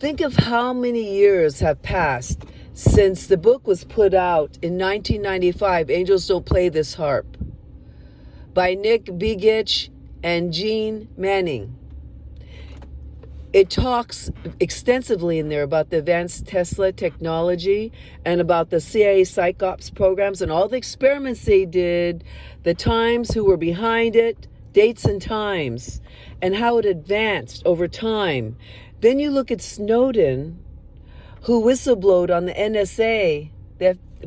Think of how many years have passed since the book was put out in 1995, Angels Don't Play This Harp, by Nick Begich and Gene Manning. It talks extensively in there about the advanced Tesla technology and about the CIA psych ops programs and all the experiments they did, the times who were behind it, dates and times, and how it advanced over time. Then you look at Snowden, who whistleblowed on the NSA,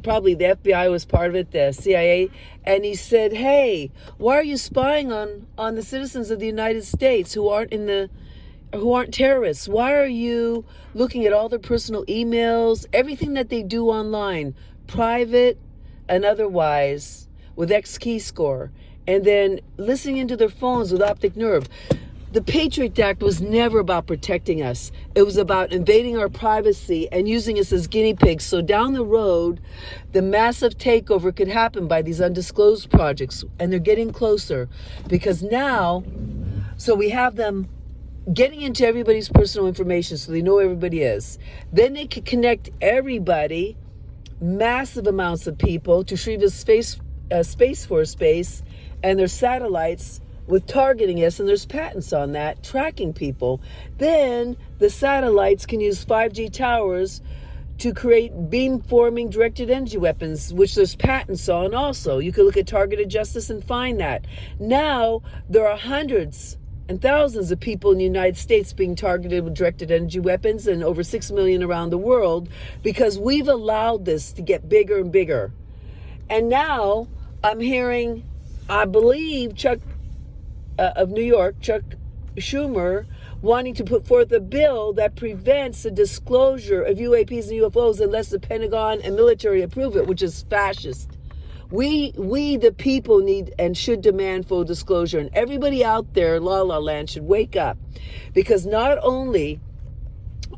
probably the FBI was part of it, the CIA, and he said, hey, why are you spying on the citizens of the United States who aren't terrorists? Why are you looking at all their personal emails, everything that they do online, private and otherwise, with X key score, and then listening into their phones with optic nerve? The Patriot Act was never about protecting us. It was about invading our privacy and using us as guinea pigs. So down the road, the massive takeover could happen by these undisclosed projects. And they're getting closer because now, so we have them getting into everybody's personal information so they know who everybody is. Then they could connect everybody, massive amounts of people, to Shriva's Space Force base and their satellites with targeting us, and there's patents on that, tracking people. Then the satellites can use 5G towers to create beam-forming directed energy weapons, which there's patents on also. You can look at targeted justice and find that. Now there are hundreds and thousands of people in the United States being targeted with directed energy weapons, and over 6 million around the world, because we've allowed this to get bigger and bigger. And now I'm hearing, I believe, Chuck of New York, Chuck Schumer, wanting to put forth a bill that prevents the disclosure of UAPs and UFOs unless the Pentagon and military approve it, which is fascist. We the people need and should demand full disclosure, and everybody out there in La La Land should wake up, because not only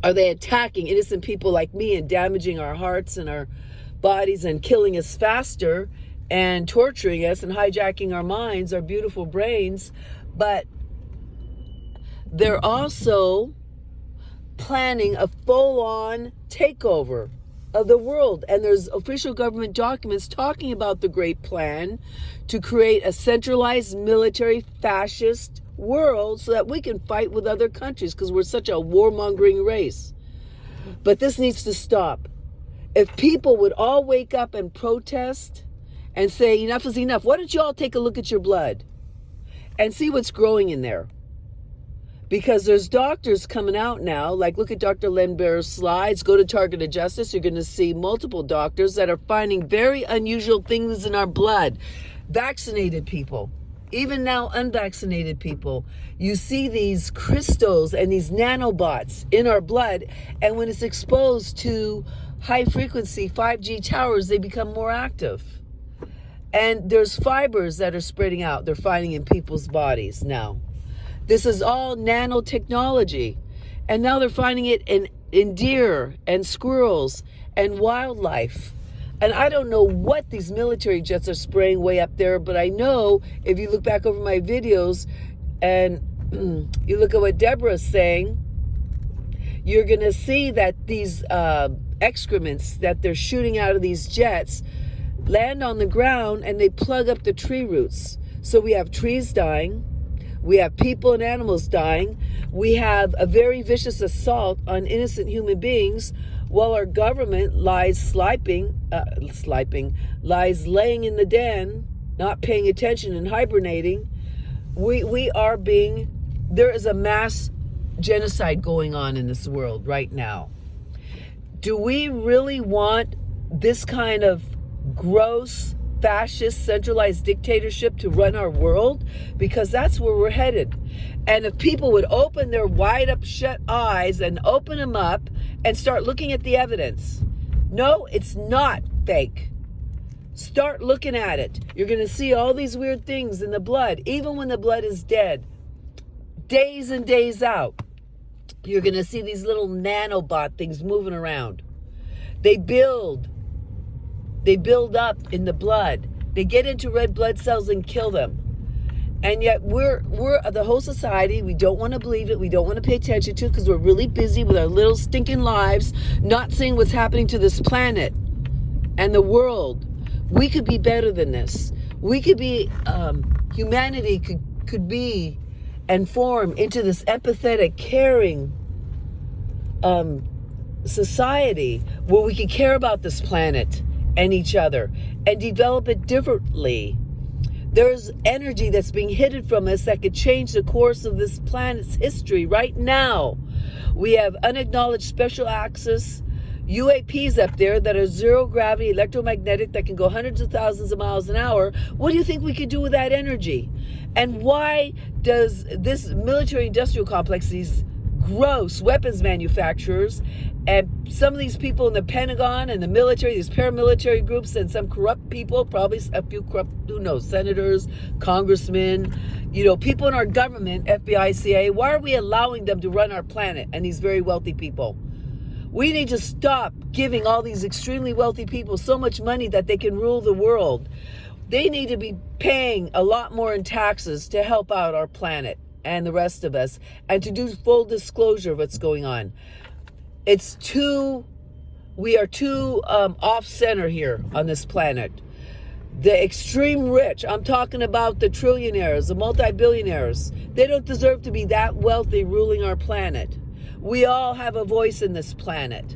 are they attacking innocent people like me and damaging our hearts and our bodies and killing us faster and torturing us and hijacking our minds, our beautiful brains, but they're also planning a full-on takeover of the world. And there's official government documents talking about the great plan to create a centralized military fascist world so that we can fight with other countries, because we're such a warmongering race. But this needs to stop. If people would all wake up and protest and say enough is enough, why don't you all take a look at your blood and see what's growing in there? Because there's doctors coming out now, like look at Dr. Len Bear's slides, go to Targeted Justice, you're going to see multiple doctors that are finding very unusual things in our blood. Vaccinated people, even now unvaccinated people, you see these crystals and these nanobots in our blood, and when it's exposed to high frequency 5G towers, they become more active. And there's fibers that are spreading out, they're finding in people's bodies now. This is all nanotechnology. And now they're finding it in deer and squirrels and wildlife. And I don't know what these military jets are spraying way up there, but I know if you look back over my videos and you look at what Deborah's saying, you're going to see that these excrements that they're shooting out of these jets land on the ground and they plug up the tree roots. So we have trees dying. We have people and animals dying. We have a very vicious assault on innocent human beings while our government lies laying in the den, not paying attention and hibernating. There is a mass genocide going on in this world right now. Do we really want this kind of gross, fascist, centralized dictatorship to run our world? Because that's where we're headed. And if people would open their wide up shut eyes and open them up and start looking at the evidence. No, it's not fake. Start looking at it. You're going to see all these weird things in the blood, even when the blood is dead. Days and days out, you're going to see these little nanobot things moving around. They build up in the blood. They get into red blood cells and kill them. And yet we're the whole society. We don't want to believe it. We don't want to pay attention to it because we're really busy with our little stinking lives, not seeing what's happening to this planet and the world. We could be better than this. We could be, humanity could be and form into this empathetic, caring society where we can care about this planet and each other and develop it differently. There's energy that's being hidden from us that could change the course of this planet's history right now. We have unacknowledged special access UAPs up there that are zero gravity, electromagnetic, that can go hundreds of thousands of miles an hour. What do you think we could do with that energy? And why does this military industrial complex, these gross weapons manufacturers, and some of these people in the Pentagon and the military, these paramilitary groups, and some corrupt people, probably a few corrupt, who knows, senators, congressmen, people in our government, FBI, CIA, why are we allowing them to run our planet and these very wealthy people? We need to stop giving all these extremely wealthy people so much money that they can rule the world. They need to be paying a lot more in taxes to help out our planet and the rest of us, and to do full disclosure of what's going on. We are too off center here on this planet. The extreme rich, I'm talking about the trillionaires, the multi-billionaires, they don't deserve to be that wealthy ruling our planet. We all have a voice in this planet.